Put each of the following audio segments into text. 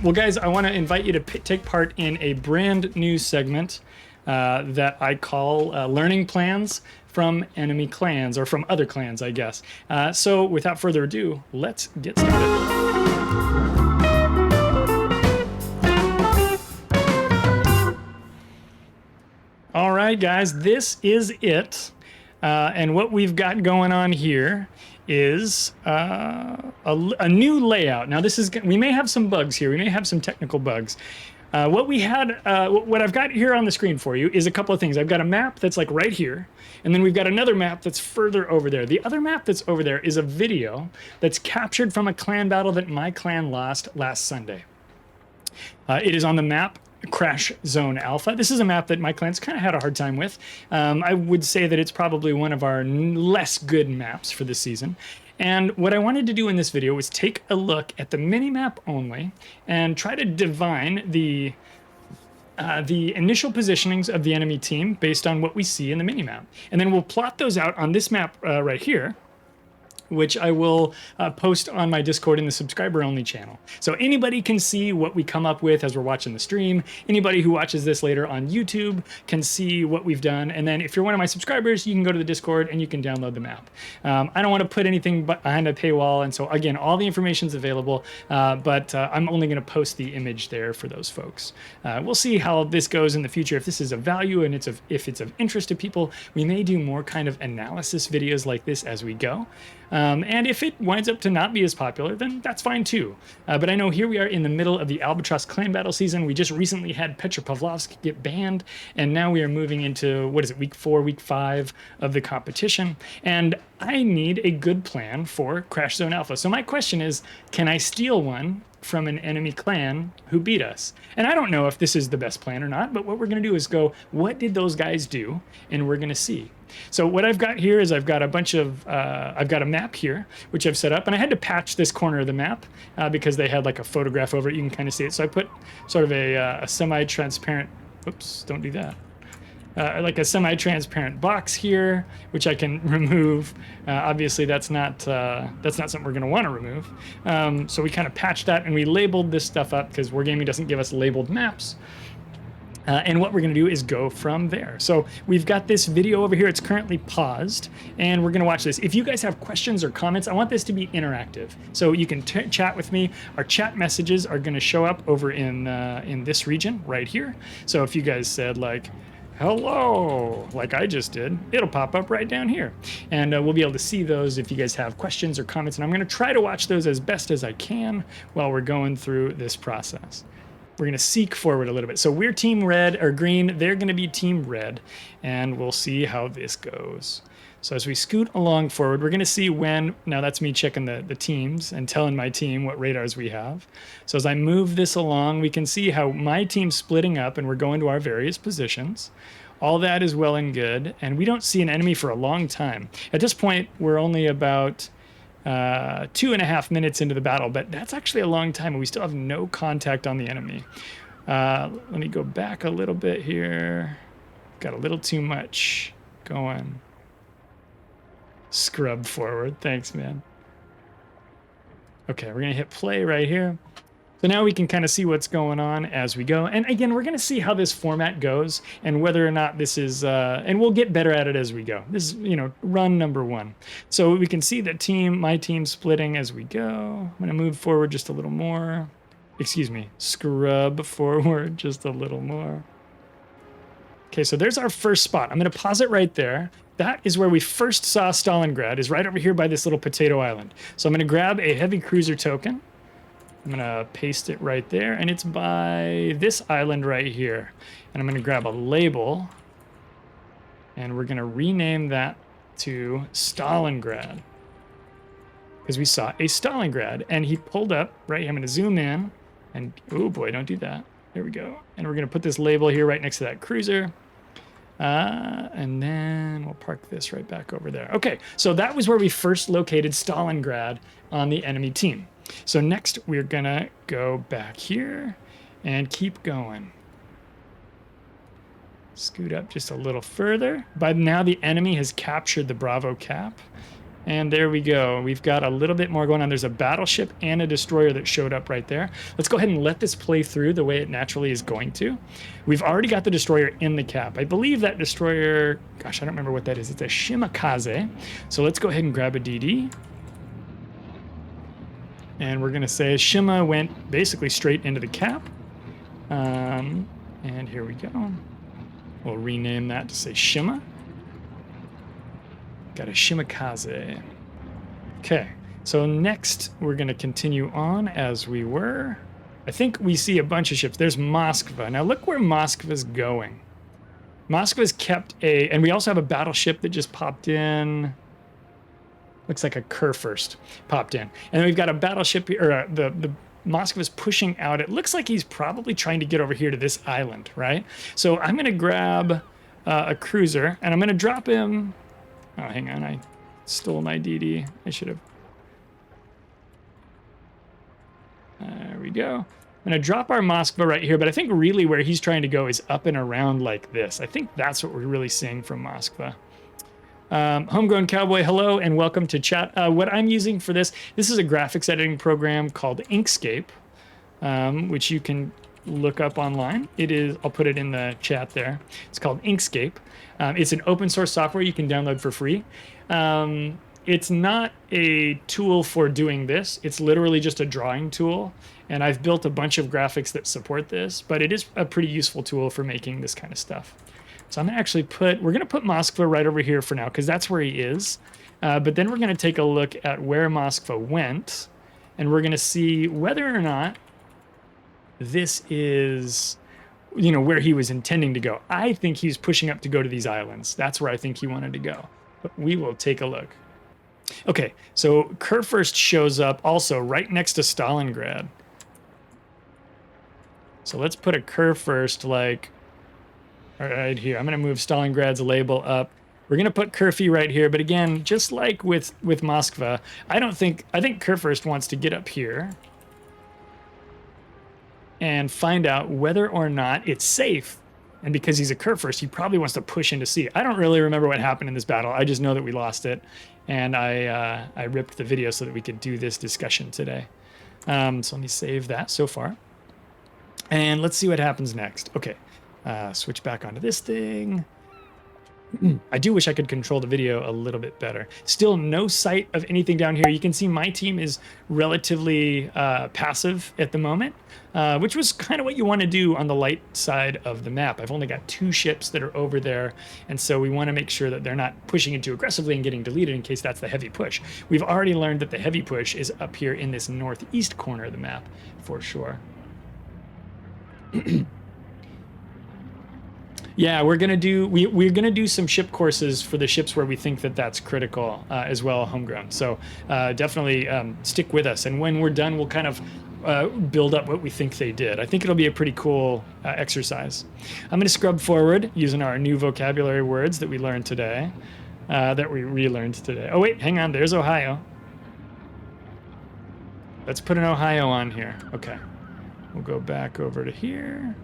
Well, guys, I want to invite you to take part in a brand new segment that I call Learning Plans from Enemy Clans, or from other clans, I guess. So without further ado, let's get started. All right, guys, this is it. And what we've got going on here is a new layout. Now, we may have some bugs here. We may have some technical bugs. What I've got here on the screen for you is a couple of things. I've got a map that's like right here, and then we've got another map that's further over there. The other map that's over there is a video that's captured from a clan battle that my clan lost last Sunday. It is on the map Crash Zone Alpha. This is a map that my clan's kind of had a hard time with. I would say that it's probably one of our less good maps for this season. And what I wanted to do in this video was take a look at the mini-map only and try to divine the initial positionings of the enemy team based on what we see in the mini-map. And then we'll plot those out on this map right here, which I will post on my Discord in the subscriber-only channel. So anybody can see what we come up with as we're watching the stream. Anybody who watches this later on YouTube can see what we've done. And then if you're one of my subscribers, you can go to the Discord and you can download the map. I don't want to put anything behind a paywall. And so again, all the information's available, but I'm only going to post the image there for those folks. We'll see how this goes in the future. If this is of value and if it's of interest to people, we may do more kind of analysis videos like this as we go. And if it winds up to not be as popular, then that's fine too. But I know here we are in the middle of the Albatross clan battle season. We just recently had Petropavlovsk get banned, and now we are moving into, what is it, week 4, week 5 of the competition. And I need a good plan for Crash Zone Alpha. So my question is, can I steal one from an enemy clan who beat us? And I don't know if this is the best plan or not, but what we're going to do is go, what did those guys do? And we're going to see. So what I've got here is I've got a map here, which I've set up, and I had to patch this corner of the map because they had like a photograph over it. You can kind of see it. So I put sort of a semi-transparent, oops, don't do that. Like a semi-transparent box here, which I can remove. Obviously, that's not something we're going to want to remove. So we kind of patched that, and we labeled this stuff up because Wargaming doesn't give us labeled maps. And what we're going to do is go from there. So we've got this video over here. It's currently paused, and we're going to watch this. If you guys have questions or comments, I want this to be interactive. So you can chat with me. Our chat messages are going to show up over in this region right here. So if you guys said like, hello, like I just did, it'll pop up right down here. And we'll be able to see those if you guys have questions or comments. And I'm going to try to watch those as best as I can while we're going through this process. We're going to seek forward a little bit. So we're team red or green. They're going to be team red. And we'll see how this goes. So as we scoot along forward, we're going to see when, now that's me checking the teams and telling my team what radars we have. So as I move this along, we can see how my team's splitting up and we're going to our various positions. All that is well and good. And we don't see an enemy for a long time. At this point, we're only about 2.5 minutes into the battle, but that's actually a long time, and we still have no contact on the enemy. Let me go back a little bit here. Got a little too much going. Scrub forward. Thanks, man. Okay, we're going to hit play right here. So now we can kind of see what's going on as we go. And again, we're going to see how this format goes and whether or not this is, and we'll get better at it as we go. This is, run number 1. So we can see that my team splitting as we go. I'm going to move forward just a little more. Excuse me, scrub forward just a little more. Okay, so there's our first spot. I'm going to pause it right there. That is where we first saw Stalingrad, is right over here by this little potato island. So I'm going to grab a heavy cruiser token. I'm going to paste it right there, and it's by this island right here. And I'm going to grab a label, and we're going to rename that to Stalingrad, because we saw a Stalingrad, and he pulled up right here. I'm going to zoom in, and oh boy, don't do that. There we go. And we're going to put this label here right next to that cruiser. And then we'll park this right back over there. Okay, so that was where we first located Stalingrad on the enemy team. So next we're gonna go back here and keep going. Scoot up just a little further. By now the enemy has captured the Bravo cap. And there we go. We've got a little bit more going on. There's a battleship and a destroyer that showed up right there. Let's go ahead and let this play through the way it naturally is going to. We've already got the destroyer in the cap. I believe that destroyer, gosh, I don't remember what that is. It's a Shimakaze. So let's go ahead and grab a DD. And we're going to say Shima went basically straight into the cap. And here we go. We'll rename that to say Shima. Got a Shimakaze. Okay, so next we're going to continue on as we were. I think we see a bunch of ships. There's Moskva. Now look where Moskva's going. Moskva's kept a, and we also have a battleship that just popped in. Looks like a Kurfürst popped in. And then we've got a battleship here, or the Moskva's pushing out. It looks like he's probably trying to get over here to this island, right? So I'm going to grab a cruiser, and I'm going to drop him. Oh, hang on, I stole my DD. I should have. There we go. I'm going to drop our Moskva right here, but I think really where he's trying to go is up and around like this. I think that's what we're really seeing from Moskva. Homegrown Cowboy, hello and welcome to chat. What I'm using for this is a graphics editing program called INKSCAPE, which you can look up online. It is, I'll put it in the chat there. It's called INKSCAPE. It's an open source software you can download for free. It's not a tool for doing this. It's literally just a drawing tool. And I've built a bunch of graphics that support this, but it is a pretty useful tool for making this kind of stuff. So I'm gonna actually we're gonna put Moskva right over here for now, because that's where he is. But then we're gonna take a look at where Moskva went, and we're gonna see whether or not this is, you know, where he was intending to go. I think he's pushing up to go to these islands. That's where I think he wanted to go. But we will take a look. Okay, so Kurfürst shows up also right next to Stalingrad. So let's put a Kurfürst like right here. I'm going to move Stalingrad's label up. We're going to put Kurfy right here. But again, just like with Moskva, I think Kurfürst wants to get up here and find out whether or not it's safe. And because he's a Kurfürst, he probably wants to push into sea. I don't really remember what happened in this battle. I just know that we lost it. And I ripped the video so that we could do this discussion today. So let me save that so far. And let's see what happens next. Okay, switch back onto this thing. I do wish I could control the video a little bit better. Still no sight of anything down here. You can see my team is relatively passive at the moment, which was kind of what you want to do on the light side of the map. I've only got 2 ships that are over there, and so we want to make sure that they're not pushing in too aggressively and getting deleted in case that's the heavy push. We've already learned that the heavy push is up here in this northeast corner of the map, for sure. Yeah, we're gonna do some ship courses for the ships where we think that that's critical as well, homegrown. So definitely stick with us, and when we're done, we'll kind of build up what we think they did. I think it'll be a pretty cool exercise. I'm gonna scrub forward using our new vocabulary words that we learned today, that we relearned today. Oh wait, hang on, there's Ohio. Let's put an Ohio on here. Okay, we'll go back over to here.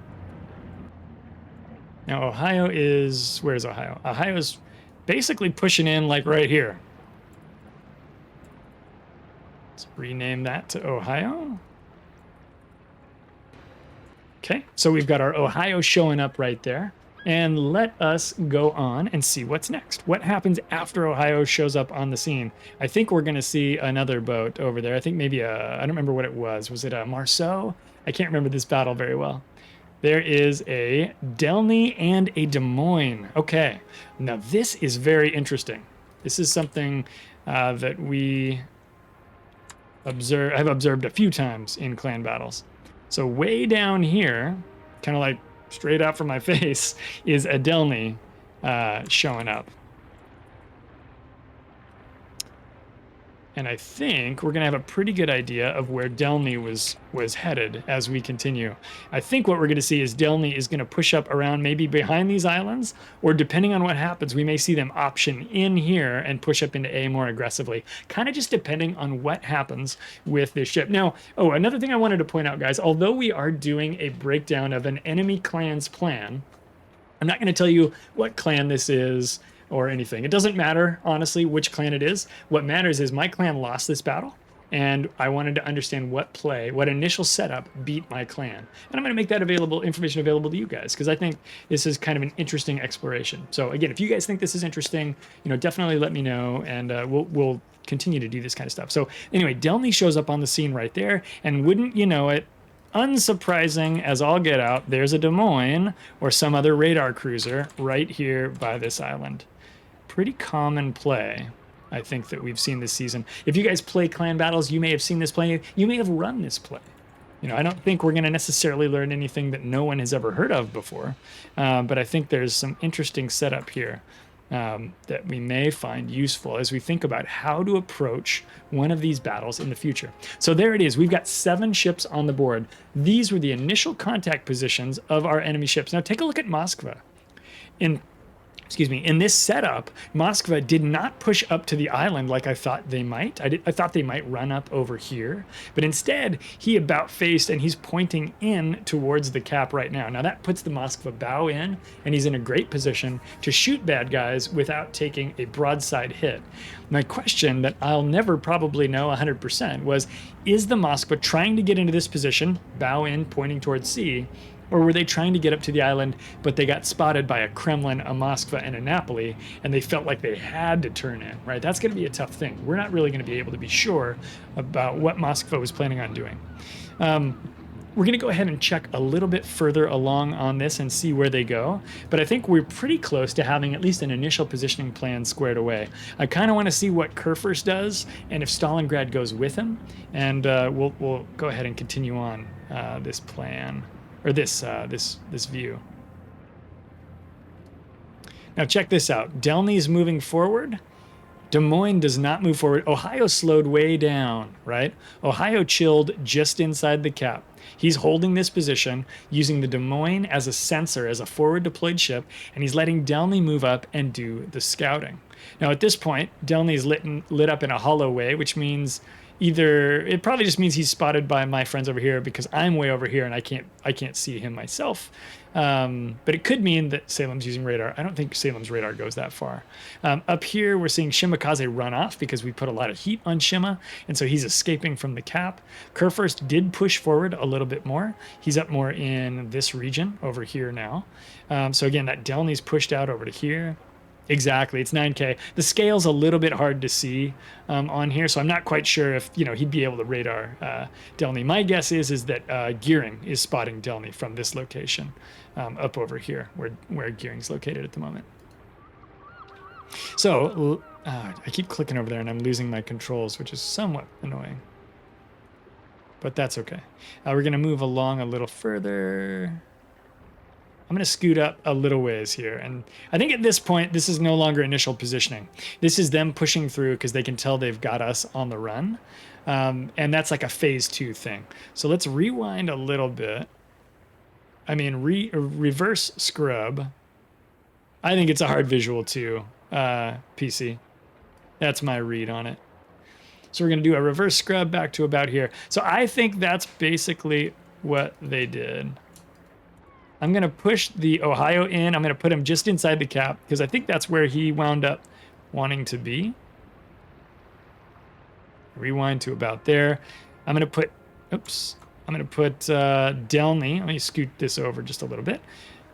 Now, Ohio is, where's Ohio? Ohio's basically pushing in like right here. Let's rename that to Ohio. Okay, so we've got our Ohio showing up right there. And let us go on and see what's next. What happens after Ohio shows up on the scene? I think we're gonna see another boat over there. I think maybe I don't remember what it was. Was it a Marceau? I can't remember this battle very well. There is a Delny and a Des Moines. Okay, now this is very interesting. This is something that we I've observed a few times in clan battles. So way down here, kind of like straight out from my face, is a Delny showing up. And I think we're gonna have a pretty good idea of where Delny was headed as we continue. I think what we're gonna see is Delny is gonna push up around maybe behind these islands, or depending on what happens, we may see them option in here and push up into A more aggressively, kind of just depending on what happens with this ship. Now, oh, another thing I wanted to point out, guys, although we are doing a breakdown of an enemy clan's plan, I'm not gonna tell you what clan this is, or anything. It doesn't matter, honestly, which clan it is. What matters is my clan lost this battle, and I wanted to understand what initial setup beat my clan. And I'm going to make that information available to you guys, because I think this is kind of an interesting exploration. So again, if you guys think this is interesting, definitely let me know, and we'll continue to do this kind of stuff. So anyway, Delny shows up on the scene right there, and wouldn't you know it, unsurprising as all get out, there's a Des Moines or some other radar cruiser right here by this island. Pretty common play, I think, that we've seen this season. If you guys play clan battles, you may have seen this play. You may have run this play. I don't think we're going to necessarily learn anything that no one has ever heard of before, but I think there's some interesting setup here that we may find useful as we think about how to approach one of these battles in the future. So there it is. We've got 7 ships on the board. These were the initial contact positions of our enemy ships. Now take a look at Moskva. In this setup, Moskva did not push up to the island like I thought they might. I thought they might run up over here, but instead he about faced and he's pointing in towards the cap right now. Now that puts the Moskva bow in, and he's in a great position to shoot bad guys without taking a broadside hit. My question that I'll never probably know 100% was, is the Moskva trying to get into this position, bow in, pointing towards sea, or were they trying to get up to the island, but they got spotted by a Kremlin, a Moskva, and a Napoli, and they felt like they had to turn in, right? That's going to be a tough thing. We're not really going to be able to be sure about what Moskva was planning on doing. We're going to go ahead and check a little bit further along on this and see where they go, but I think we're pretty close to having at least an initial positioning plan squared away. I kind of want to see what Kurfürst does, and if Stalingrad goes with him, and we'll go ahead and continue on this plan. Or this view. Now check this out. Delny's moving forward. Des Moines does not move forward. Ohio slowed way down, right? Ohio chilled just inside the cap. He's holding this position, using the Des Moines as a sensor, as a forward deployed ship, and he's letting Delny move up and do the scouting. Now at this point, Delny's lit up in a hollow way, which means it probably just means he's spotted by my friends over here, because I'm way over here and I can't see him myself. But it could mean that Salem's using radar. I don't think Salem's radar goes that far. Up here, we're seeing Shimakaze run off because we put a lot of heat on Shima, and so he's escaping from the cap. Kurfürst did push forward a little bit more. He's up more in this region over here now. So again, that Delny's pushed out over to here. Exactly, it's 9K. The scale's a little bit hard to see on here, so I'm not quite sure if he'd be able to radar Delny. My guess is that Gearing is spotting Delny from this location up over here, where Gearing's located at the moment. So I keep clicking over there and I'm losing my controls, which is somewhat annoying, but that's okay. We're gonna move along a little further. I'm going to scoot up a little ways here. And I think at this point, this is no longer initial positioning. This is them pushing through because they can tell they've got us on the run. And that's like a phase 2 thing. So let's rewind a little bit. Reverse scrub. I think it's a hard visual too, PC. That's my read on it. So we're going to do a reverse scrub back to about here. So I think that's basically what they did. I'm going to push the Ohio in. I'm going to put him just inside the cap because I think that's where he wound up wanting to be. Rewind to about there. I'm going to put Delny. Let me scoot this over just a little bit.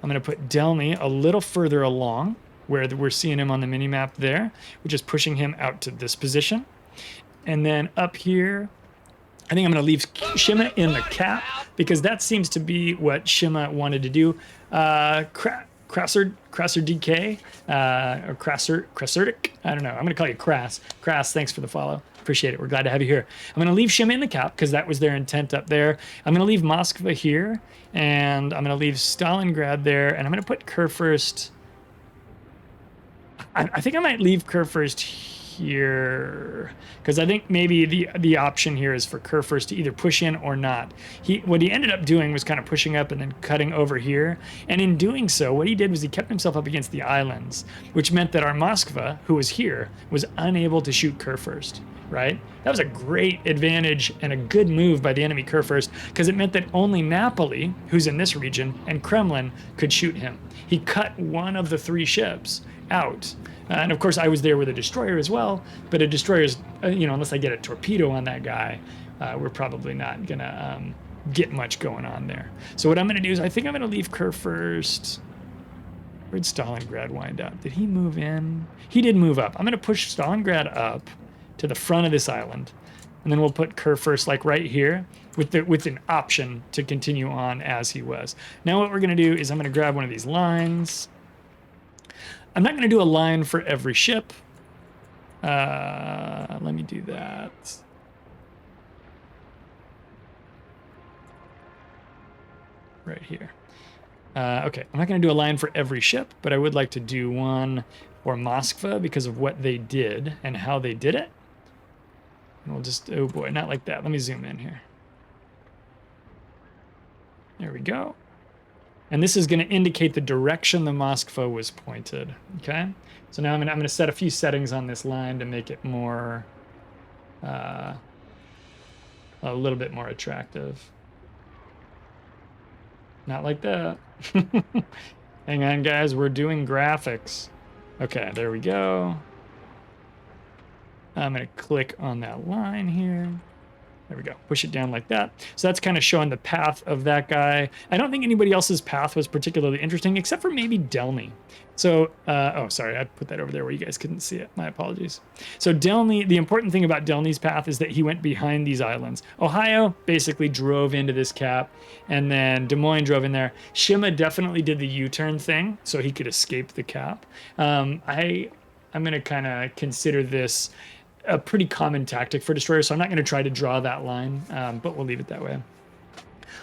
I'm going to put Delny a little further along where we're seeing him on the mini map there, which is pushing him out to this position. And then up here, I think I'm going to leave Shima in the cap because that seems to be what Shima wanted to do. Crasser DK, or Crassertic, I don't know. I'm going to call you Crass. Crass, thanks for the follow. Appreciate it. We're glad to have you here. I'm going to leave Shima in the cap because that was their intent up there. I'm going to leave Moskva here, and I'm going to leave Stalingrad there, and I'm going to put Kurfürst. I think I might leave Kurfürst here because I think maybe the option here is for Kurfürst to either push in or not. What he ended up doing was kind of pushing up and then cutting over here, and in doing so what he did was he kept himself up against the islands, which meant that our Moskva, who was here, was unable to shoot Kurfürst, right? That was a great advantage and a good move by the enemy Kurfürst because it meant that only Napoli, who's in this region, and Kremlin could shoot him. He cut one of the 3 ships out. And of course, I was there with a destroyer as well, but a destroyer's, you know, unless I get a torpedo on that guy, we're probably not gonna get much going on there. So what I'm gonna do is I think I'm gonna leave Kerr first. Where'd Stalingrad wind up? Did he move in? He did move up. I'm gonna push Stalingrad up to the front of this island, and then we'll put Kerr first, like right here, with an option to continue on as he was. Now what we're gonna do is I'm gonna grab one of these lines. I'm not gonna do a line for every ship. Let me do that. Right here. Okay, I'm not going to do a line for every ship, but I would like to do one for Moskva because of what they did and how they did it. And we'll just, oh boy, not like that. Let me zoom in here. There we go. And this is going to indicate the direction the Moskva was pointed. Okay, so now I'm going to set a few settings on this line to make it more, a little bit more attractive. Not like that. Hang on, guys. We're doing graphics. Okay, there we go. I'm going to click on that line here. There we go. Push it down like that. So that's kind of showing the path of that guy. I don't think anybody else's path was particularly interesting, except for maybe Delny. So, oh, sorry, I put that over there where you guys couldn't see it. My apologies. So Delny, the important thing about Delny's path is that he went behind these islands. Ohio basically drove into this cap, and then Des Moines drove in there. Shima definitely did the U-turn thing, so he could escape the cap. I'm going to kind of consider this a pretty common tactic for destroyers, so I'm not going to try to draw that line, but we'll leave it that way.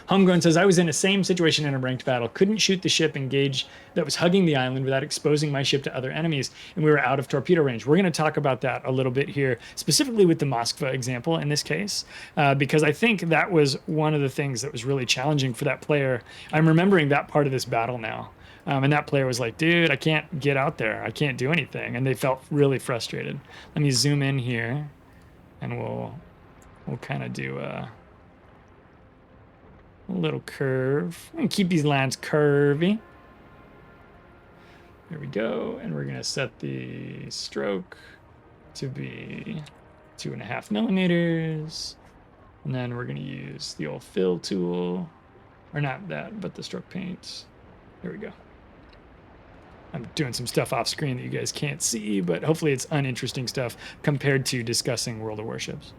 Homegrown says, I was in the same situation in a ranked battle. Couldn't shoot the ship engaged that was hugging the island without exposing my ship to other enemies, and we were out of torpedo range. We're going to talk about that a little bit here, specifically with the Moskva example in this case, because I think that was one of the things that was really challenging for that player. I'm remembering that part of this battle now. And that player was like, dude, I can't get out there. I can't do anything. And they felt really frustrated. Let me zoom in here, and we'll kind of do a little curve. And keep these lines curvy. There we go. And we're going to set the stroke to be 2.5 millimeters. And then we're going to use the old fill tool. Or not that, but the stroke paint. There we go. I'm doing some stuff off screen that you guys can't see, but hopefully it's uninteresting stuff compared to discussing World of Warships.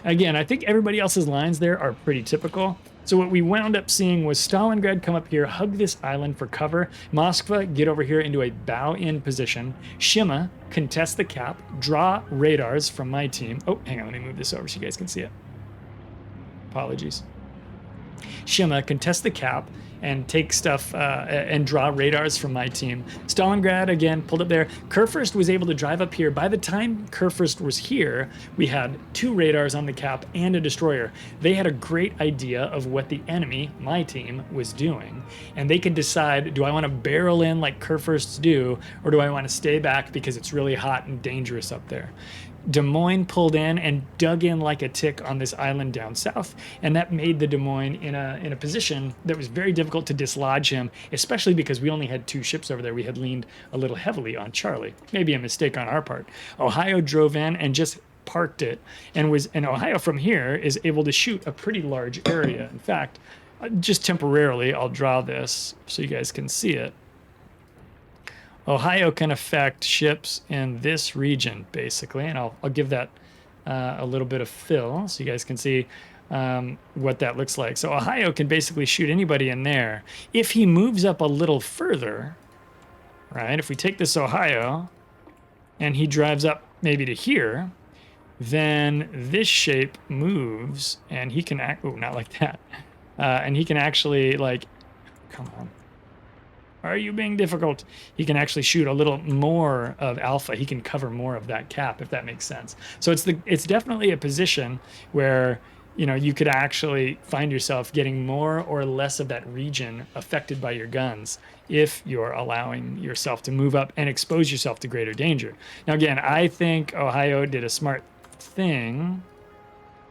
Again, I think everybody else's lines there are pretty typical. So what we wound up seeing was Stalingrad come up here, hug this island for cover. Moskva get over here into a bow-in position. Shima contest the cap, draw radars from my team. Oh, hang on, let me move this over so you guys can see it. Apologies. Shima contest the cap and take stuff and draw radars from my team. Stalingrad, again, pulled up there. Kurfürst was able to drive up here. By the time Kurfürst was here, we had 2 radars on the cap and a destroyer. They had a great idea of what the enemy, my team, was doing. And they could decide, do I want to barrel in like Kurfürsts do, or do I want to stay back because it's really hot and dangerous up there? Des Moines pulled in and dug in like a tick on this island down south, and that made the Des Moines in a position that was very difficult to dislodge him, especially because we only had 2 ships over there. We had leaned a little heavily on Charlie. Maybe a mistake on our part. Ohio drove in and just parked it, and Ohio from here is able to shoot a pretty large area. In fact, just temporarily, I'll draw this so you guys can see it. Ohio can affect ships in this region, basically, and I'll give that a little bit of fill so you guys can see what that looks like. So Ohio can basically shoot anybody in there. If he moves up a little further, right, if we take this Ohio and he drives up maybe to here, then this shape moves and he can act, oh, not like that. And he can actually, like, come on. Are you being difficult? He can actually shoot a little more of alpha. He can cover more of that cap, if that makes sense. So it's definitely a position where, you know, you could actually find yourself getting more or less of that region affected by your guns if you're allowing yourself to move up and expose yourself to greater danger. Now, again, I think Ohio did a smart thing.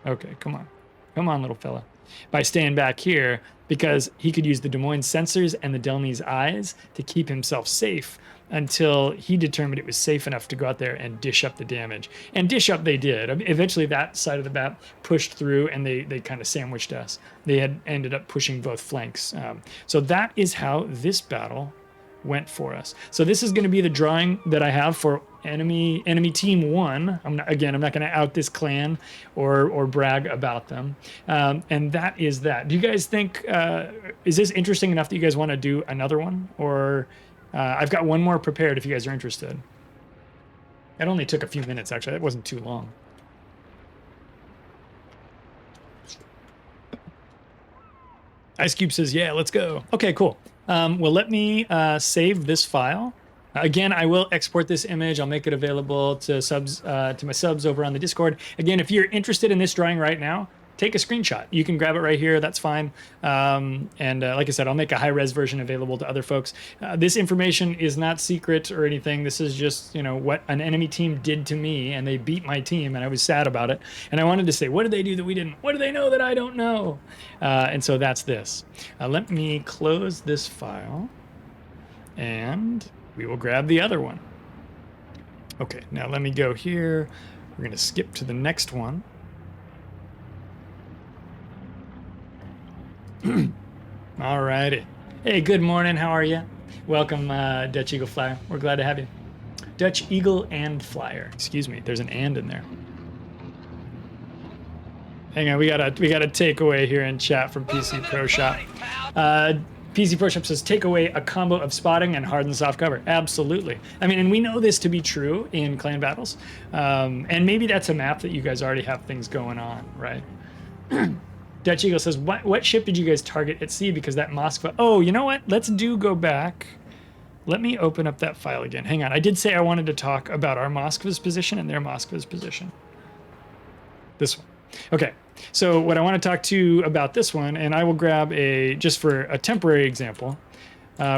Okay, come on. Come on, little fella. by staying back here because he could use the Des Moines sensors and the Delny's eyes to keep himself safe until he determined it was safe enough to go out there and dish up the damage. And dish up they did. I mean, eventually that side of the map pushed through and they kind of sandwiched us. They had ended up pushing both flanks. So that is how this battle went for us. So this is going to be the drawing that I have for enemy team 1. I'm not going to out this clan or brag about them. And that is that. Do you guys think, is this interesting enough that you guys want to do another one? Or I've got one more prepared if you guys are interested. It only took a few minutes, actually. It wasn't too long. Ice Cube says, yeah, let's go. Okay, cool. Well, let me save this file. Again, I will export this image. I'll make it available to subs, to my subs over on the Discord. Again, if you're interested in this drawing right now, take a screenshot. You can grab it right here. That's fine. Like I said, I'll make a high-res version available to other folks. This information is not secret or anything. This is just, you know, what an enemy team did to me, and they beat my team, and I was sad about it. And I wanted to say, what did they do that we didn't? What do they know that I don't know? And so that's this. Let me close this file, and we will grab the other one. Okay, now let me go here. We're going to skip to the next one. Alrighty. Hey, good morning. How are you? Welcome, Dutch Eagle Flyer. We're glad to have you. Dutch Eagle and Flyer. Excuse me. There's an and in there. Hang on. We got a takeaway here in chat from PC Pro Shop. PC Pro Shop says take away a combo of spotting and hard and soft cover. Absolutely. I mean, and we know this to be true in clan battles. And maybe that's a map that you guys already have things going on, right? Dutch Eagle says, what ship did you guys target at sea? Because that Moskva... Oh, you know what? Let's go back. Let me open up that file again. Hang on. I did say I wanted to talk about our Moskva's position and their Moskva's position. This one. Okay. So what I want to talk to you about this one, and I will grab just for a temporary example,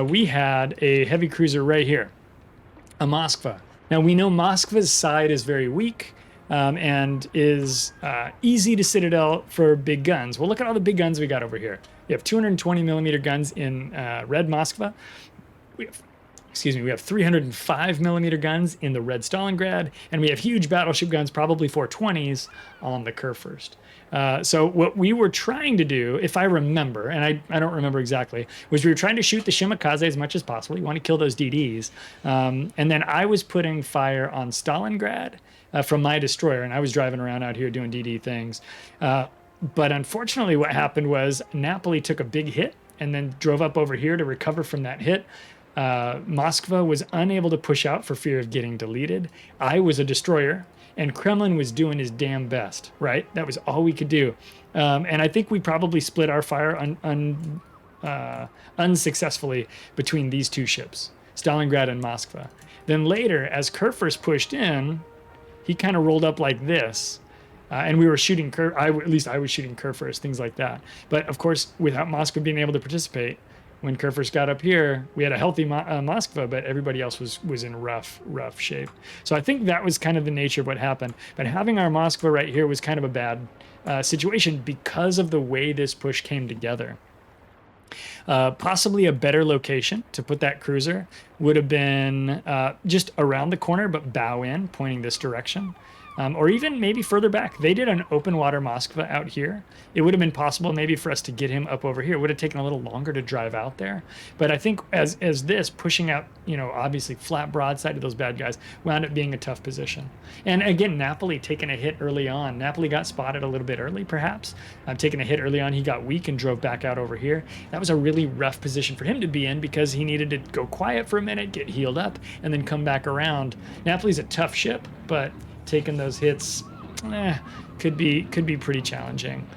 we had a heavy cruiser right here, a Moskva. Now, we know Moskva's side is very weak. And is easy to citadel for big guns. Well, look at all the big guns we got over here. We have 220 millimeter guns in red Moskva. We have 305 millimeter guns in the red Stalingrad, and we have huge battleship guns, probably 420s, on the Kurfürst. So what we were trying to do, if I remember, and I don't remember exactly, was we were trying to shoot the Shimakaze as much as possible. You want to kill those DDs. And then I was putting fire on Stalingrad from my destroyer, and I was driving around out here doing DD things. But unfortunately, what happened was Napoli took a big hit and then drove up over here to recover from that hit. Moskva was unable to push out for fear of getting deleted. I was a destroyer, and Kremlin was doing his damn best, right? That was all we could do. And I think we probably split our fire unsuccessfully between these two ships, Stalingrad and Moskva. Then later, as Kurfürst pushed in, he kind of rolled up like this. And we were shooting, at least I was shooting Kurfürst, things like that. But of course, without Moskva being able to participate, when Kurfürst got up here, we had a healthy Moskva, but everybody else was in rough shape. So I think that was kind of the nature of what happened. But having our Moskva right here was kind of a bad situation because of the way this push came together. Possibly a better location to put that cruiser would have been just around the corner, but bow in, pointing this direction. Or even maybe further back. They did an open water Moskva out here. It would have been possible maybe for us to get him up over here. It would have taken a little longer to drive out there. But I think as this, pushing out, you know, obviously flat broadside to those bad guys, wound up being a tough position. And again, Napoli taking a hit early on. Napoli got spotted a little bit early, perhaps. Taking a hit early on, he got weak and drove back out over here. That was a really rough position for him to be in because he needed to go quiet for a minute, get healed up, and then come back around. Napoli's a tough ship, but taking those hits could be pretty challenging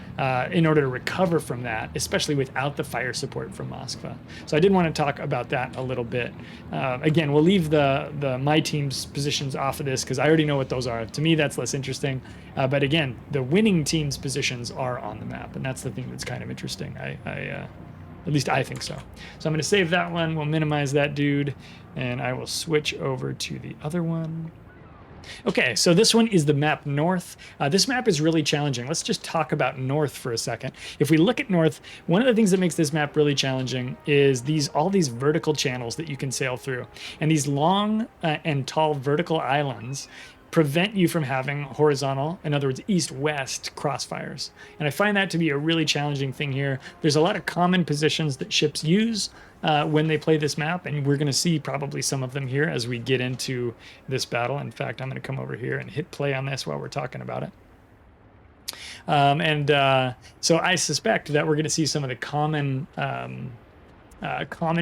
in order to recover from that, especially without the fire support from Moskva. So I did want to talk about that a little bit. Again, we'll leave the my team's positions off of this because I already know what those are. To me, that's less interesting. But again, the winning team's positions are on the map, and that's the thing that's kind of interesting. At least I think so. So I'm going to save that one. We'll minimize that dude, and I will switch over to the other one. Okay, so this one is the map north. This map is really challenging. Let's just talk about north for a second. If we look at north, one of the things that makes this map really challenging is all these vertical channels that you can sail through. And these long and tall vertical islands prevent you from having horizontal, in other words, east-west crossfires. And I find that to be a really challenging thing here. There's a lot of common positions that ships use when they play this map, and we're going to see probably some of them here as we get into this battle. In fact, I'm going to come over here and hit play on this while we're talking about it. So I suspect that we're going to see some of the common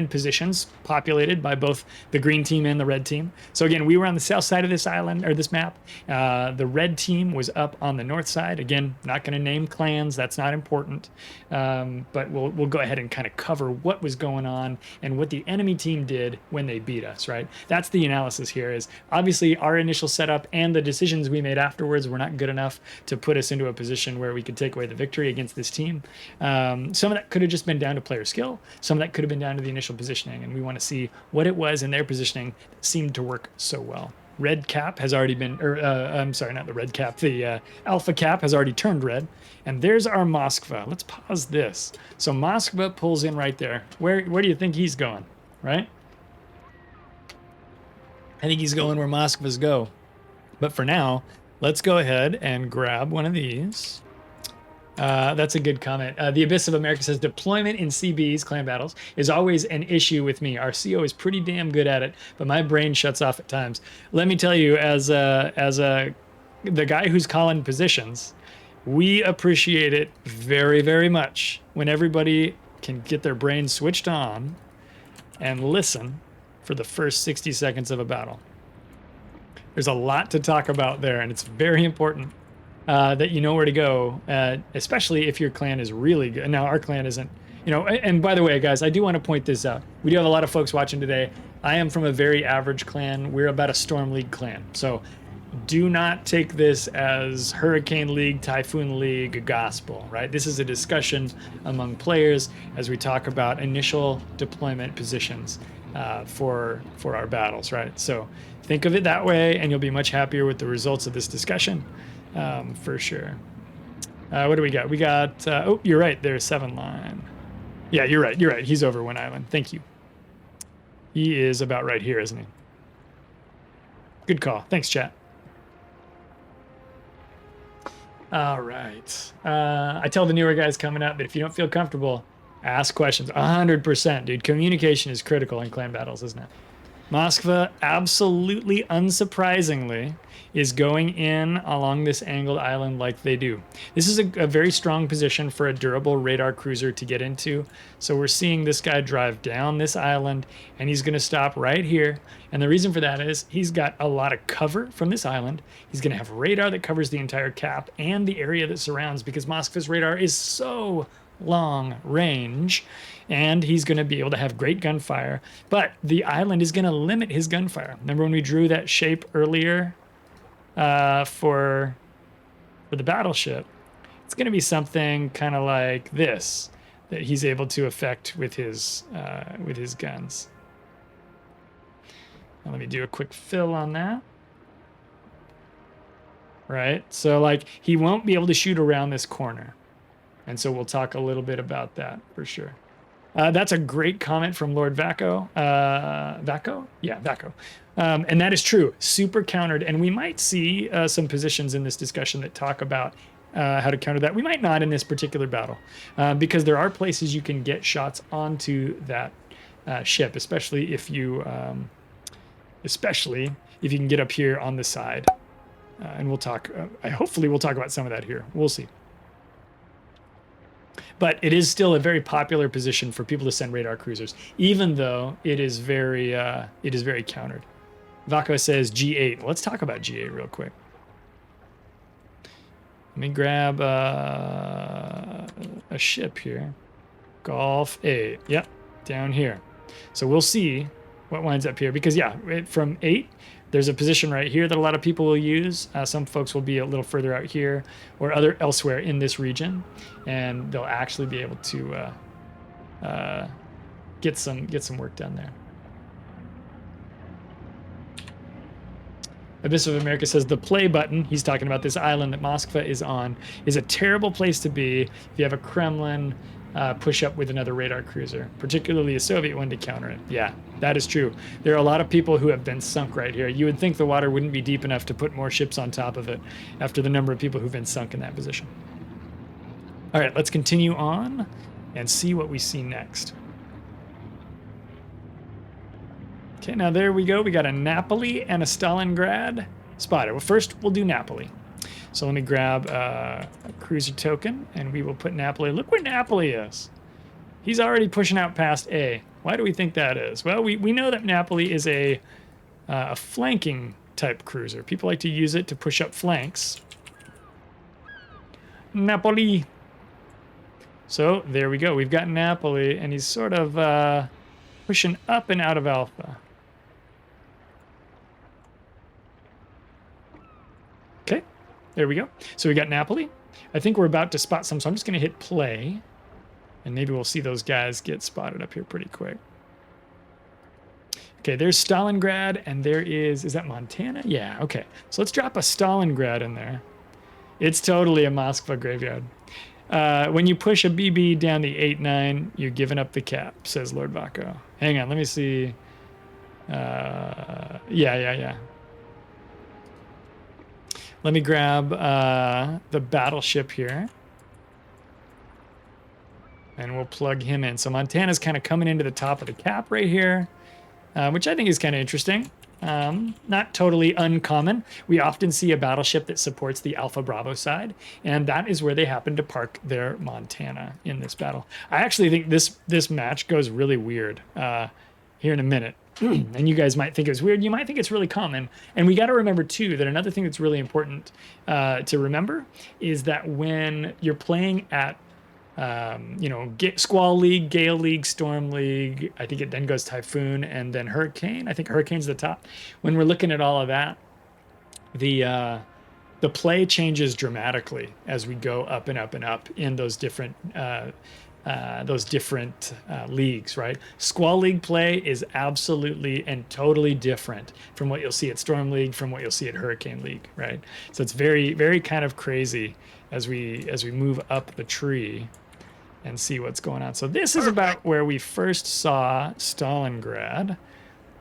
positions populated by both the green team and the red team. So again, we were on the south side of this island, or this map. The red team was up on the north side. Again, not going to name clans, that's not important. But we'll go ahead and kind of cover what was going on and what the enemy team did when they beat us, right? That's the analysis here. Is obviously our initial setup and the decisions we made afterwards were not good enough to put us into a position where we could take away the victory against this team. Some of that could have just been down to player skill. Some of that could have been down to the initial positioning, and we want to see what it was in their positioning that seemed to work so well. Red cap has already been, I'm sorry, not the red cap, the alpha cap has already turned red, and there's our Moskva. Let's pause this. So Moskva pulls in right there. Where do you think he's going, right? I think he's going where Moskvas go. But for now, let's go ahead and grab one of these. That's a good comment. The Abyss of America says, deployment in CBs, clan battles, is always an issue with me. Our CO is pretty damn good at it, but my brain shuts off at times. Let me tell you, as the guy who's calling positions, we appreciate it very, very much when everybody can get their brain switched on and listen for the first 60 seconds of a battle. There's a lot to talk about there, and it's very important that you know where to go, especially if your clan is really good. Now, our clan isn't, and by the way, guys, I do want to point this out. We do have a lot of folks watching today. I am from a very average clan. We're about a Storm League clan. So do not take this as Hurricane League, Typhoon League gospel, right? This is a discussion among players as we talk about initial deployment positions for our battles, right? So think of it that way, and you'll be much happier with the results of this discussion. For sure. What do we got? We got, oh, you're right. There's 7 line. Yeah, you're right. You're right. He's over one island. Thank you. He is about right here, isn't he? Good call. Thanks, chat. All right. I tell the newer guys coming up that if you don't feel comfortable, ask questions. 100%, dude. Communication is critical in clan battles, isn't it? Moskva, absolutely unsurprisingly, is going in along this angled island like they do. This is a very strong position for a durable radar cruiser to get into. So we're seeing this guy drive down this island, and he's going to stop right here. And the reason for that is he's got a lot of cover from this island. He's going to have radar that covers the entire cap and the area that surrounds, because Moskva's radar is so long range, and he's going to be able to have great gunfire, but the island is going to limit his gunfire. Remember when we drew that shape earlier for the battleship? It's going to be something kind of like this that he's able to affect with his guns. Now let me do a quick fill on that. Right, so like he won't be able to shoot around this corner. And so we'll talk a little bit about that for sure. That's a great comment from Lord Vaco. Vaco? Yeah, Vaco. And that is true. Super countered. And we might see some positions in this discussion that talk about how to counter that. We might not in this particular battle, because there are places you can get shots onto that ship, especially if you can get up here on the side. And we'll talk, hopefully we'll talk about some of that here. We'll see. But it is still a very popular position for people to send radar cruisers, even though it is very countered. Vaco says G8. Let's talk about G8 real quick. Let me grab a ship here. Golf 8. Yep, down here. So we'll see what winds up here, because yeah, from 8, there's a position right here that a lot of people will use. Some folks will be a little further out here or elsewhere in this region, and they'll actually be able to get some work done there. Abyss of America says the play button, he's talking about this island that Moskva is on, is a terrible place to be if you have a Kremlin push up with another radar cruiser, particularly a Soviet one to counter it. Yeah, that is true. There are a lot of people who have been sunk right here. You would think the water wouldn't be deep enough to put more ships on top of it after the number of people who've been sunk in that position. All right, let's continue on and see what we see next. Okay, now there we go. We got a Napoli and a Stalingrad spotted. Well, first we'll do Napoli. So let me grab a cruiser token, and we will put Napoli. Look where Napoli is. He's already pushing out past A. Why do we think that is? Well, we know that Napoli is a flanking type cruiser. People like to use it to push up flanks. Napoli. So there we go. We've got Napoli, and he's sort of pushing up and out of alpha. Okay, there we go. So we got Napoli. I think we're about to spot some, so I'm just going to hit play, and maybe we'll see those guys get spotted up here pretty quick. Okay, there's Stalingrad, and there is that Montana? Yeah, okay. So let's drop a Stalingrad in there. It's totally a Moskva graveyard. When you push a BB down the 8-9, you're giving up the cap, says Lord Vaco. Hang on, let me see. Yeah. Let me grab the battleship here. And we'll plug him in. So Montana's kind of coming into the top of the cap right here, which I think is kind of interesting. Not totally uncommon. We often see a battleship that supports the Alpha Bravo side, and that is where they happen to park their Montana in this battle. I actually think this match goes really weird here in a minute. And you guys might think it's weird. You might think it's really common. And we got to remember, too, that another thing that's really important to remember is that when you're playing at Squall League, Gale League, Storm League, I think it then goes Typhoon, and then Hurricane. I think Hurricane's the top. When we're looking at all of that, the play changes dramatically as we go up and up and up in those different leagues, right? Squall League play is absolutely and totally different from what you'll see at Storm League, from what you'll see at Hurricane League, right? So it's very, very kind of crazy as we move up the tree and see what's going on. So this is about where we first saw Stalingrad.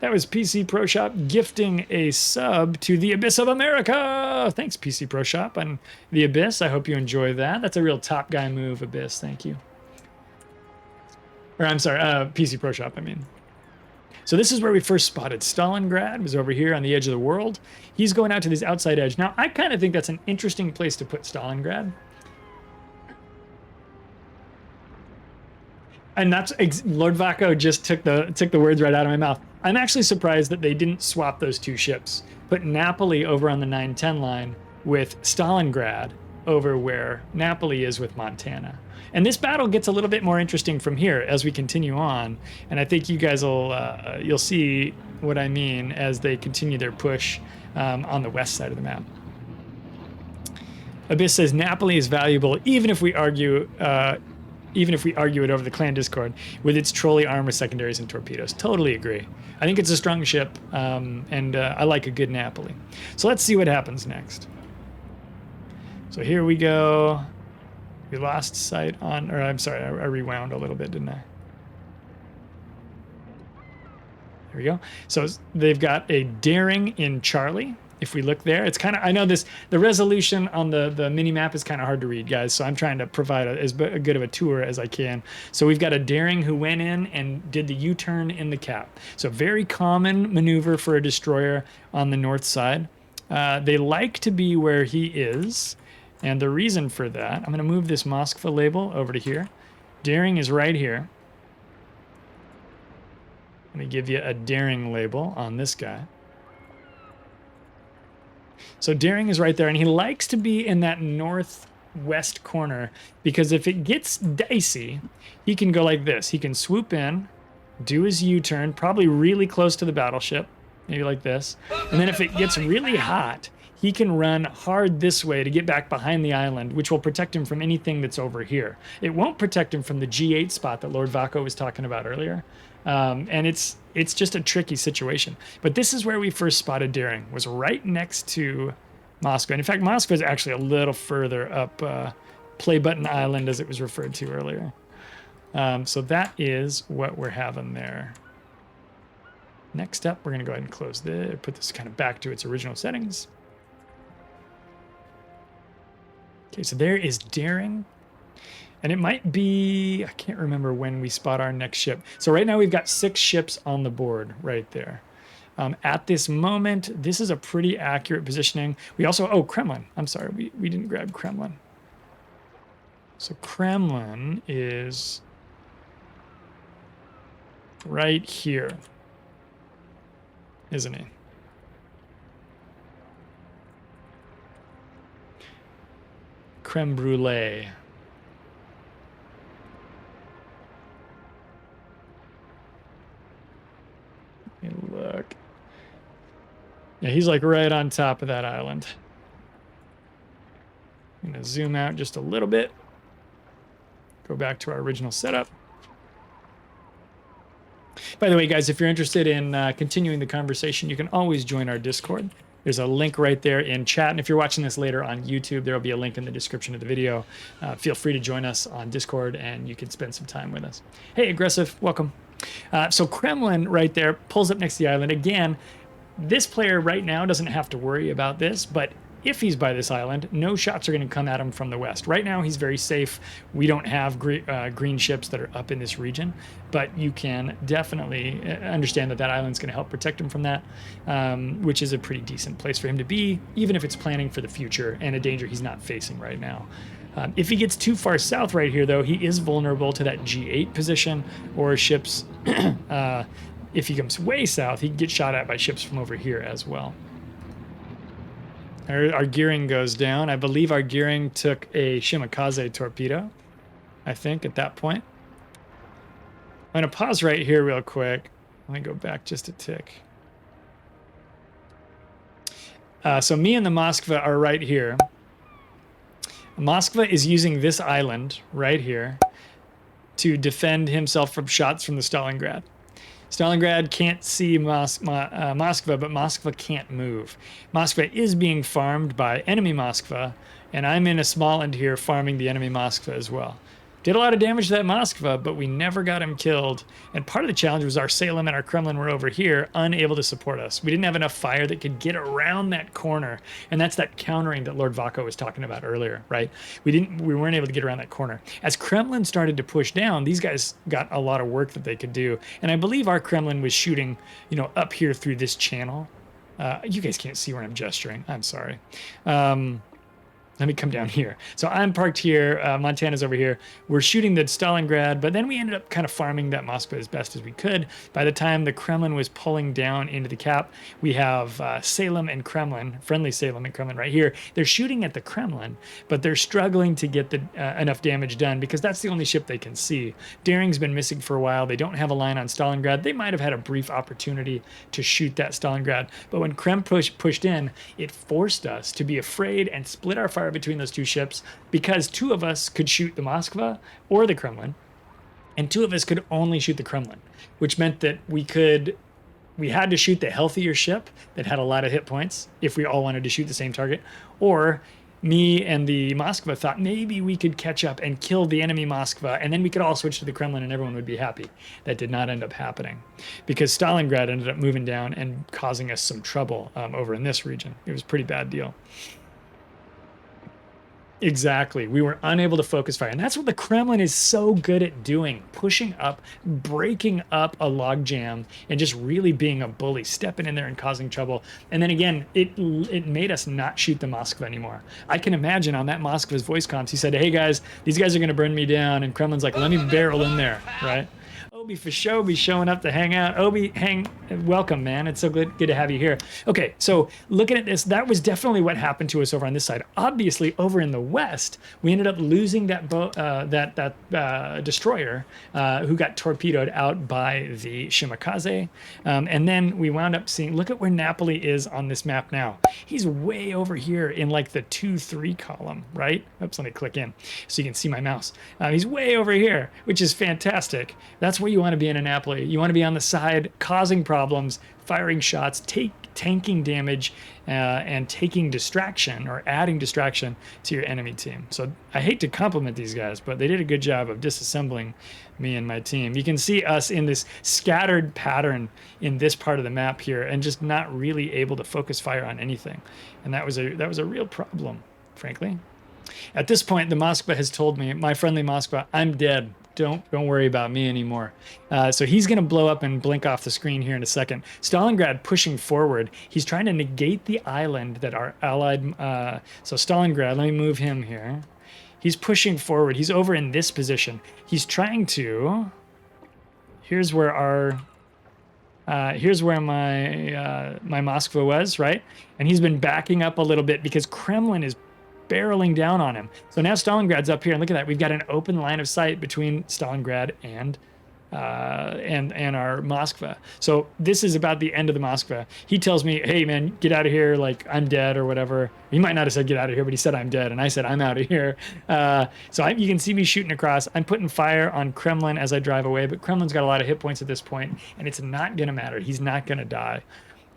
That was PC Pro Shop gifting a sub to the Abyss of America. Thanks, PC Pro Shop and the Abyss. I hope you enjoy that. That's a real top guy move, Abyss. Thank you. Or I'm sorry, PC Pro Shop, I mean. So this is where we first spotted Stalingrad. It was over here on the edge of the world. He's going out to this outside edge. Now, I kind of think that's an interesting place to put Stalingrad. And that's Lord Vaco just took the words right out of my mouth. I'm actually surprised that they didn't swap those two ships. Put Napoli over on the 9-10 line with Stalingrad over where Napoli is with Montana. And this battle gets a little bit more interesting from here as we continue on. And I think you guys will you'll see what I mean as they continue their push on the west side of the map. Abyss says Napoli is valuable even if we argue it over the clan Discord with its trolley armor, secondaries, and torpedoes. Totally agree. I think it's a strong ship, and I like a good Napoli. So let's see what happens next. So here we go. We lost sight on, or I'm sorry, I rewound a little bit, didn't I? There we go. So they've got a daring in Charlie. If we look there, it's kind of, I know the resolution on the mini map is kind of hard to read, guys, so I'm trying to provide as good of a tour as I can. So we've got a daring who went in and did the U-turn in the cap. So very common maneuver for a destroyer on the north side. They like to be where he is, and the reason for that, I'm going to move this Moskva label over to here. Daring is right here. Let me give you a daring label on this guy. So daring is right there, and he likes to be in that northwest corner because if it gets dicey, he can go like this. He can swoop in, do his U-turn, probably really close to the battleship, maybe like this. And then if it gets really hot, he can run hard this way to get back behind the island, which will protect him from anything that's over here. It won't protect him from the G8 spot that Lord Vaco was talking about earlier. And it's just a tricky situation. But this is where we first spotted Daring, was right next to Moscow. And in fact, Moscow is actually a little further up Play Button Island, as it was referred to earlier. So that is what we're having there. Next up, we're going to go ahead and close this, put this kind of back to its original settings. Okay, so there is Daring. And it might be, I can't remember when we spot our next ship. So right now we've got 6 ships on the board right there. At this moment, this is a pretty accurate positioning. We also, oh, Kremlin. I'm sorry, we didn't grab Kremlin. So Kremlin is right here, isn't he? Creme brulee. Let me look. Yeah, he's like right on top of that island. I'm going to zoom out just a little bit. Go back to our original setup. By the way, guys, if you're interested in continuing the conversation, you can always join our Discord. There's a link right there in chat. And if you're watching this later on YouTube, there will be a link in the description of the video. Feel free to join us on Discord, and you can spend some time with us. Hey, Aggressive, welcome. So Kremlin right there pulls up next to the island. Again, this player right now doesn't have to worry about this, but if he's by this island, no shots are going to come at him from the west. Right now, he's very safe. We don't have green ships that are up in this region, but you can definitely understand that that island's going to help protect him from that, which is a pretty decent place for him to be, even if it's planning for the future and a danger he's not facing right now. If he gets too far south right here, though, he is vulnerable to that G8 position or ships. If he comes way south, he can get shot at by ships from over here as well. Our gearing goes down. I believe our gearing took a Shimakaze torpedo, I think, at that point. I'm going to pause right here real quick. Let me go back just a tick. So me and the Moskva are right here. Moskva is using this island right here to defend himself from shots from the Stalingrad. Stalingrad can't see Moskva, but Moskva can't move. Moskva is being farmed by enemy Moskva, and I'm in a small end here farming the enemy Moskva as well. Did a lot of damage to that Moskva, but we never got him killed. And part of the challenge was our Salem and our Kremlin were over here, unable to support us. We didn't have enough fire that could get around that corner. And that's that countering that Lord Vaco was talking about earlier, right? We weren't able to get around that corner. As Kremlin started to push down, these guys got a lot of work that they could do. And I believe our Kremlin was shooting, up here through this channel. You guys can't see where I'm gesturing. I'm sorry. Let me come down here. So I'm parked here. Montana's over here. We're shooting the Stalingrad, but then we ended up kind of farming that Moskva as best as we could. By the time the Kremlin was pulling down into the cap, we have Salem and Kremlin, friendly Salem and Kremlin right here. They're shooting at the Kremlin, but they're struggling to get enough damage done because that's the only ship they can see. Daring's been missing for a while. They don't have a line on Stalingrad. They might have had a brief opportunity to shoot that Stalingrad, but when Krem pushed in, it forced us to be afraid and split our fire between those two ships because 2 of us could shoot the Moskva or the Kremlin, and 2 of us could only shoot the Kremlin, which meant that we had to shoot the healthier ship that had a lot of hit points if we all wanted to shoot the same target, or me and the Moskva thought maybe we could catch up and kill the enemy Moskva, and then we could all switch to the Kremlin and everyone would be happy. That did not end up happening because Stalingrad ended up moving down and causing us some trouble over in this region. It was a pretty bad deal. Exactly. We were unable to focus fire. And that's what the Kremlin is so good at doing, pushing up, breaking up a logjam, and just really being a bully, stepping in there and causing trouble. And then again, it made us not shoot the Moskva anymore. I can imagine on that Moskva's voice comms, he said, hey guys, these guys are going to burn me down. And Kremlin's like, let me barrel in there, right? Obi for show, be showing up to hang out. Obi, welcome, man. It's so good to have you here. Okay, so looking at this, that was definitely what happened to us over on this side. Obviously, over in the west, we ended up losing that destroyer who got torpedoed out by the Shimakaze. And then we wound up seeing, look at where Napoli is on this map now. He's way over here in like the 2-3 column, right? Oops, let me click in so you can see my mouse. He's way over here, which is fantastic. That's That's where you want to be in a Napoli. You want to be on the side, causing problems, firing shots, tanking damage, and taking distraction or adding distraction to your enemy team. So I hate to compliment these guys, but they did a good job of disassembling me and my team. You can see us in this scattered pattern in this part of the map here, and just not really able to focus fire on anything. And that was a real problem, frankly. At this point, the Moskva has told me, my friendly Moskva, I'm dead. Don't worry about me anymore. So he's going to blow up and blink off the screen here in a second. Stalingrad pushing forward. He's trying to negate the island that our allied... so Stalingrad, let me move him here. He's pushing forward. He's over in this position. He's trying to... Here's where our... here's where my Moskva was, right? And he's been backing up a little bit because Kremlin is barreling down on him. So now Stalingrad's up here, and look at that. We've got an open line of sight between Stalingrad and our Moskva. So this is about the end of the Moskva. He tells me, hey man, get out of here, like I'm dead or whatever. He might not have said get out of here, but he said I'm dead, and I said I'm out of here. You can see me shooting across. I'm putting fire on Kremlin as I drive away, but Kremlin's got a lot of hit points at this point, and it's not gonna matter. He's not gonna die.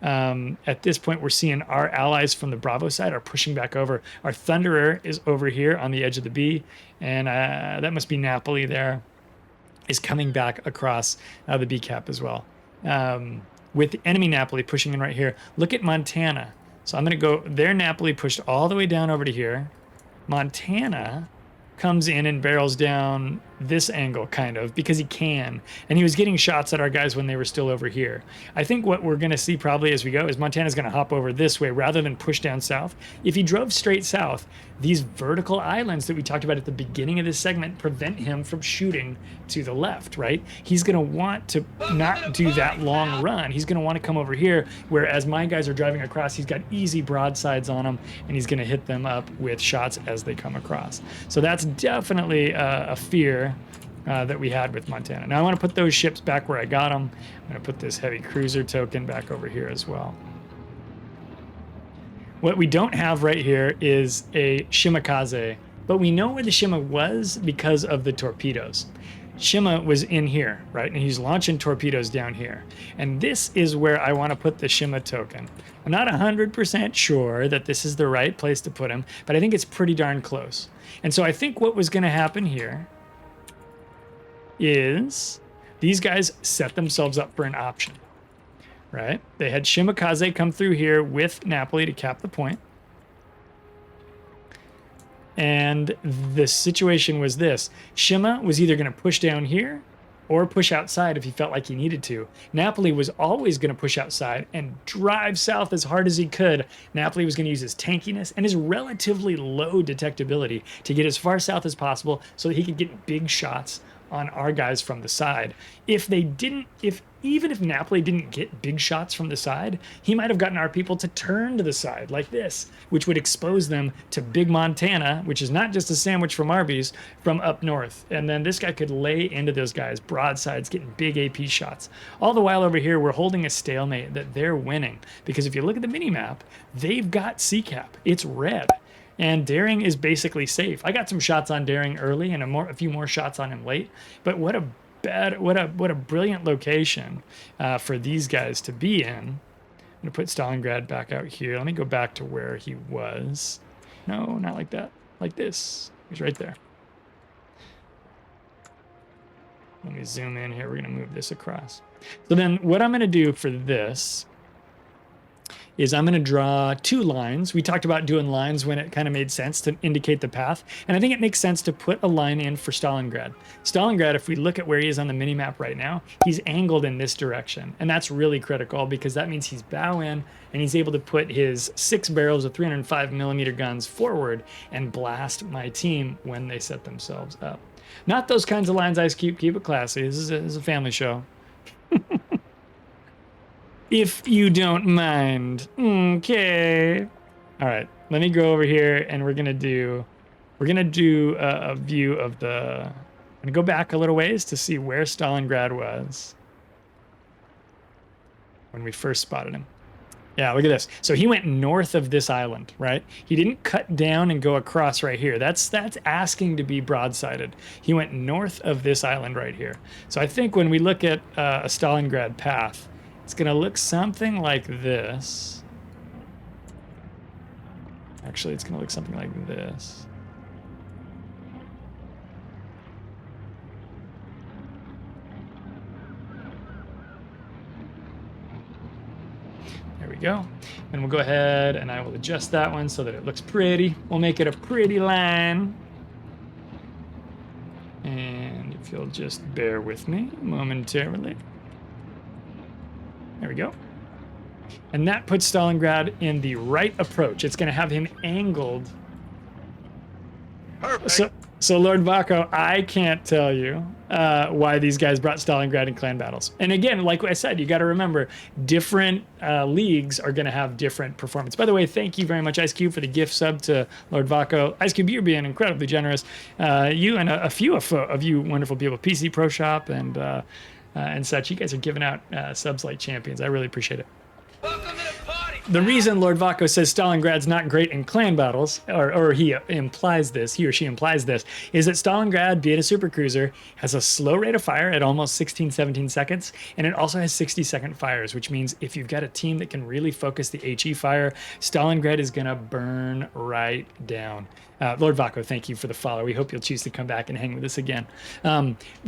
At this point, we're seeing our allies from the Bravo side are pushing back over. Our Thunderer is over here on the edge of the B, and that must be Napoli there, is coming back across the B cap as well. With enemy Napoli pushing in right here. Look at Montana. So I'm going to go, their Napoli pushed all the way down over to here. Montana comes in and barrels down this angle, kind of, because he can. And he was getting shots at our guys when they were still over here. I think what we're going to see probably as we go is Montana's going to hop over this way rather than push down south. If he drove straight south, these vertical islands that we talked about at the beginning of this segment prevent him from shooting to the left, right? He's going to want to not do that long run. He's going to want to come over here, whereas my guys are driving across. He's got easy broadsides on them, and he's going to hit them up with shots as they come across. So that's definitely a fear that we had with Montana. Now I want to put those ships back where I got them. I'm going to put this heavy cruiser token back over here as well. What we don't have right here is a Shimakaze, but we know where the Shima was because of the torpedoes. Shima was in here, right? And he's launching torpedoes down here. And this is where I want to put the Shima token. I'm not 100% sure that this is the right place to put him, but I think it's pretty darn close. And so I think what was going to happen here is these guys set themselves up for an option, right? They had Shimakaze come through here with Napoli to cap the point. And the situation was this. Shima was either going to push down here or push outside if he felt like he needed to. Napoli was always going to push outside and drive south as hard as he could. Napoli was going to use his tankiness and his relatively low detectability to get as far south as possible so that he could get big shots on our guys from the side. Even if Napoli didn't get big shots from the side, he might have gotten our people to turn to the side like this, which would expose them to big Montana, which is not just a sandwich from Arby's, from up north. And then this guy could lay into those guys, broadsides, getting big AP shots. All the while over here, we're holding a stalemate that they're winning. Because if you look at the mini-map, they've got CCAP. It's red. And Daring is basically safe. I got some shots on Daring early and a few more shots on him late. But what a brilliant location for these guys to be in. I'm gonna put Stalingrad back out here. Let me go back to where he was. No, not like that. Like this. He's right there. Let me zoom in here. We're gonna move this across. So then what I'm gonna do for this is I'm going to draw two lines. We talked about doing lines when it kind of made sense to indicate the path. And I think it makes sense to put a line in for Stalingrad. Stalingrad, if we look at where he is on the mini-map right now, he's angled in this direction. And that's really critical because that means he's bow in and he's able to put his 6 barrels of 305mm guns forward and blast my team when they set themselves up. Not those kinds of lines, INKSCAPE. Keep it classy. This is a family show. If you don't mind. Okay. All right. Let me go over here and we're gonna do a view of the. I'm gonna go back a little ways to see where Stalingrad was when we first spotted him. Yeah, look at this. So he went north of this island, right? He didn't cut down and go across right here. That's asking to be broadsided. He went north of this island right here. So I think when we look at a Stalingrad path, it's going to look something like this. Actually, it's going to look something like this. There we go. And we'll go ahead and I will adjust that one so that it looks pretty. We'll make it a pretty line. And if you'll just bear with me momentarily. There we go. And that puts Stalingrad in the right approach. It's going to have him angled. Perfect. So Lord Vaco, I can't tell you why these guys brought Stalingrad in clan battles. And again, like I said, you got to remember, different leagues are going to have different performance. By the way, thank you very much, Ice Cube, for the gift sub to Lord Vaco. Ice Cube, you're being incredibly generous. You and a few of you wonderful people, PC Pro Shop and such, you guys are giving out subs like champions. I really appreciate it. Welcome to the party. The reason Lord Vaco says Stalingrad's not great in clan battles, or he implies this, he or she implies this, is that Stalingrad, being a supercruiser, has a slow rate of fire at almost 16, 17 seconds, and it also has 60-second fires, which means if you've got a team that can really focus the HE fire, Stalingrad is going to burn right down. Lord Vaco, thank you for the follow. We hope you'll choose to come back and hang with us again.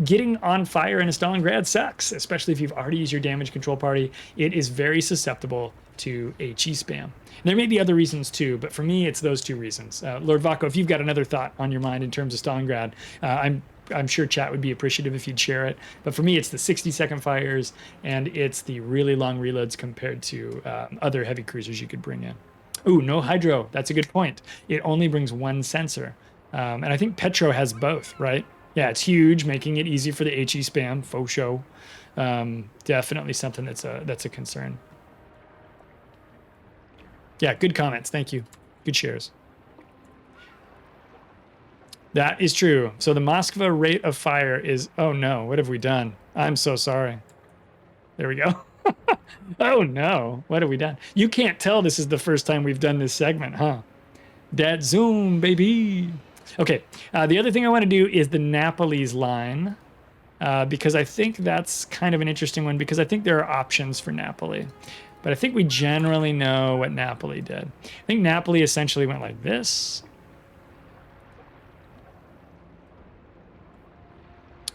Getting on fire in a Stalingrad sucks, especially if you've already used your damage control party. It is very susceptible to HE spam. And there may be other reasons too, but for me, it's those two reasons. Lord Vaco, if you've got another thought on your mind in terms of Stalingrad, I'm sure chat would be appreciative if you'd share it. But for me, it's the 60-second fires, and it's the really long reloads compared to other heavy cruisers you could bring in. Ooh, no hydro. That's a good point. It only brings one sensor. And I think Petro has both, right? Yeah, it's huge, making it easy for the HE spam, faux show. Definitely something that's a concern. Yeah, good comments. Thank you. Good shares. That is true. So the Moskva rate of fire is, oh no, what have we done? I'm so sorry. There we go. Oh no, what have we done? You can't tell this is the first time we've done this segment, huh? Dat zoom, baby. Okay, the other thing I want to do is the Napoli's line, because I think that's kind of an interesting one, because I think there are options for Napoli. But I think we generally know what Napoli did. I think Napoli essentially went like this.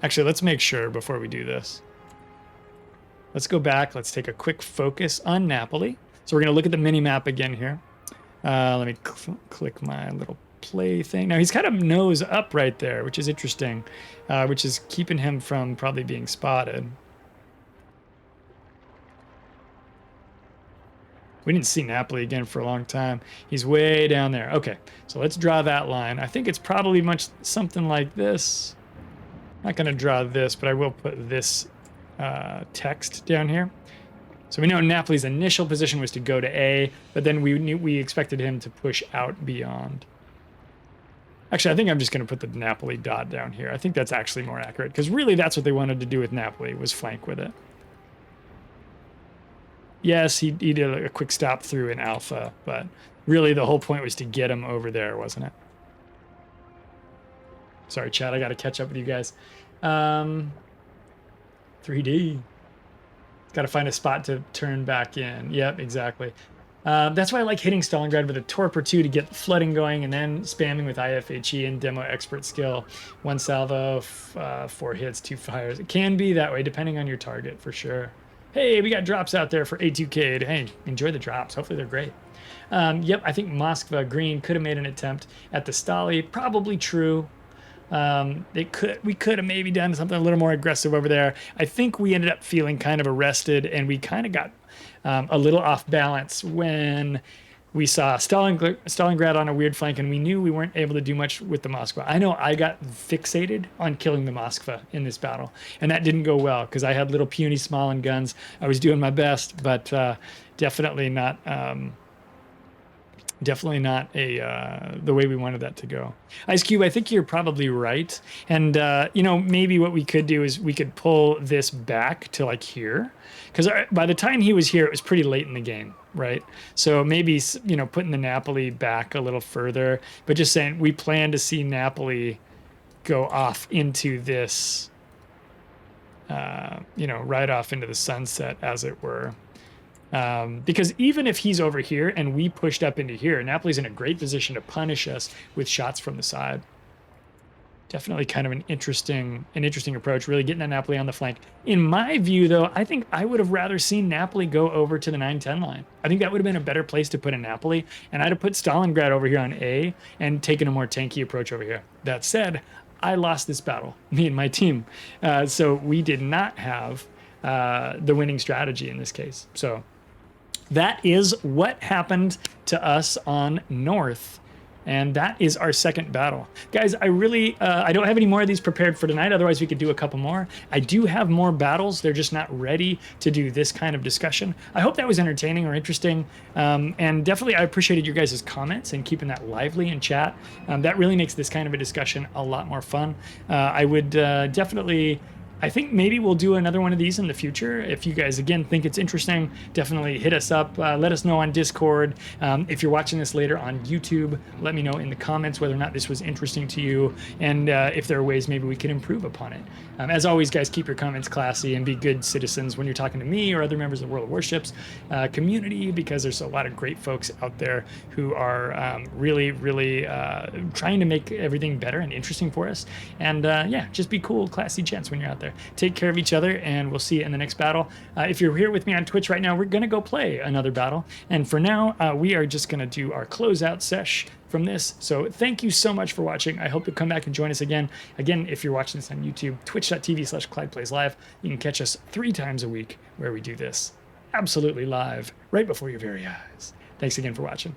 Actually, let's make sure before we do this. Let's go back. Let's take a quick focus on Napoli. So we're going to look at the mini map again here. Let me click my little play thing. Now he's kind of nose up right there, which is interesting, which is keeping him from probably being spotted. We didn't see Napoli again for a long time. He's way down there. Okay, so let's draw that line. I think it's probably much something like this. I'm not going to draw this, but I will put this text down here. So we know Napoli's initial position was to go to A, but then we expected him to push out beyond. Actually, I think I'm just going to put the Napoli dot down here. I think that's actually more accurate, because really that's what they wanted to do with Napoli, was flank with it. Yes, he did a quick stop through in Alpha, but really the whole point was to get him over there, wasn't it? Sorry, chat, I got to catch up with you guys. 3D. Got to find a spot to turn back in. Yep, exactly. That's why I like hitting Stalingrad with a torp or two to get flooding going, and then spamming with IFHE and demo expert skill. 1 salvo, 4 hits, 2 fires. It can be that way depending on your target for sure. Hey, we got drops out there for A2K. Hey, enjoy the drops. Hopefully they're great. Yep, I think Moskva Green could have made an attempt at the Stali. Probably true. We could have maybe done something a little more aggressive over there. I think we ended up feeling kind of arrested, and we kind of got a little off balance when we saw Stalingrad on a weird flank, and we knew we weren't able to do much with the Moskva. I know I got fixated on killing the Moskva in this battle, and that didn't go well because I had little puny Smalin guns. I was doing my best, but definitely not definitely not the way we wanted that to go. Ice Cube, I think you're probably right. And, you know, maybe what we could do is we could pull this back to like here. Because by the time he was here, it was pretty late in the game, right? So maybe, you know, putting the Napoli back a little further, but just saying we plan to see Napoli go off into this, you know, right off into the sunset, as it were. Because even if he's over here and we pushed up into here, Napoli's in a great position to punish us with shots from the side. Definitely kind of an interesting approach, really getting that Napoli on the flank. In my view, though, I think I would have rather seen Napoli go over to the 9-10 line. I think that would have been a better place to put a Napoli, and I'd have put Stalingrad over here on A and taken a more tanky approach over here. That said, I lost this battle, me and my team. So we did not have the winning strategy in this case. So that is what happened to us on North. And that is our second battle. Guys, I really, I don't have any more of these prepared for tonight. Otherwise, we could do a couple more. I do have more battles. They're just not ready to do this kind of discussion. I hope that was entertaining or interesting. And definitely, I appreciated your guys' comments and keeping that lively in chat. That really makes this kind of a discussion a lot more fun. I would definitely... I think maybe we'll do another one of these in the future. If you guys, again, think it's interesting, definitely hit us up. Let us know on Discord. If you're watching this later on YouTube, let me know in the comments whether or not this was interesting to you, and if there are ways maybe we can improve upon it. As always, guys, keep your comments classy and be good citizens when you're talking to me or other members of the World of Warships community, because there's a lot of great folks out there who are really, really trying to make everything better and interesting for us. And yeah, just be cool, classy gents when you're out there. Take care of each other, and we'll see you in the next battle. If you're here with me on Twitch right now, we're going to go play another battle. And for now, we are just going to do our closeout sesh from this. So thank you so much for watching. I hope you'll come back and join us again. Again, if you're watching this on YouTube, twitch.tv/ClydePlaysLive. You can catch us 3 times a week where we do this absolutely live right before your very eyes. Thanks again for watching.